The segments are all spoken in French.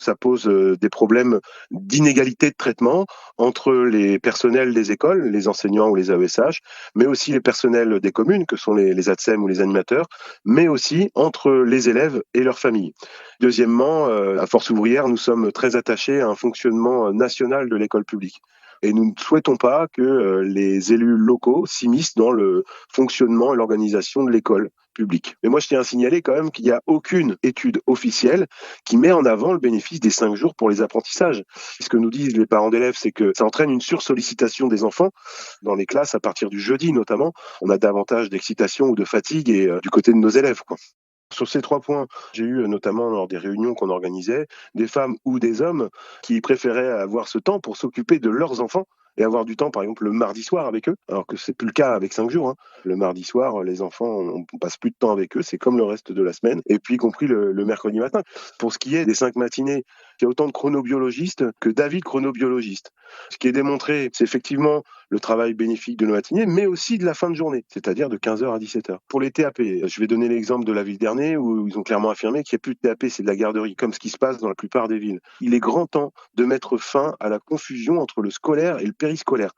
Ça pose des problèmes d'inégalité de traitement entre les personnels des écoles, les enseignants ou les AESH, mais aussi les personnels des communes, que sont les ATSEM ou les animateurs, mais aussi entre les élèves et leurs familles. Deuxièmement, à Force ouvrière, nous sommes très attachés à un fonctionnement national de l'école publique. Et nous ne souhaitons pas que les élus locaux s'immiscent dans le fonctionnement et l'organisation de l'école publique. Mais moi, je tiens à signaler quand même qu'il n'y a aucune étude officielle qui met en avant le bénéfice des 5 jours pour les apprentissages. Ce que nous disent les parents d'élèves, c'est que ça entraîne une sursollicitation des enfants dans les classes à partir du jeudi notamment. On a davantage d'excitation ou de fatigue et du côté de nos élèves, quoi. Sur ces 3 points, j'ai eu notamment lors des réunions qu'on organisait, des femmes ou des hommes qui préféraient avoir ce temps pour s'occuper de leurs enfants et avoir du temps, par exemple, le mardi soir avec eux, alors que c'est plus le cas avec 5 jours. Le mardi soir, les enfants, on passe plus de temps avec eux, c'est comme le reste de la semaine, et puis y compris le mercredi matin. Pour ce qui est des 5 matinées, il y a autant de chronobiologistes que David chronobiologiste. Ce qui est démontré, c'est effectivement le travail bénéfique de nos matinées, mais aussi de la fin de journée, c'est-à-dire de 15h à 17h. Pour les TAP, je vais donner l'exemple de la ville d'Ernée où ils ont clairement affirmé qu'il n'y a plus de TAP, c'est de la garderie, comme ce qui se passe dans la plupart des villes. Il est grand temps de mettre fin à la confusion entre le scolaire et le périscolaire.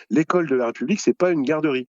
L'école de la République, c'est pas une garderie.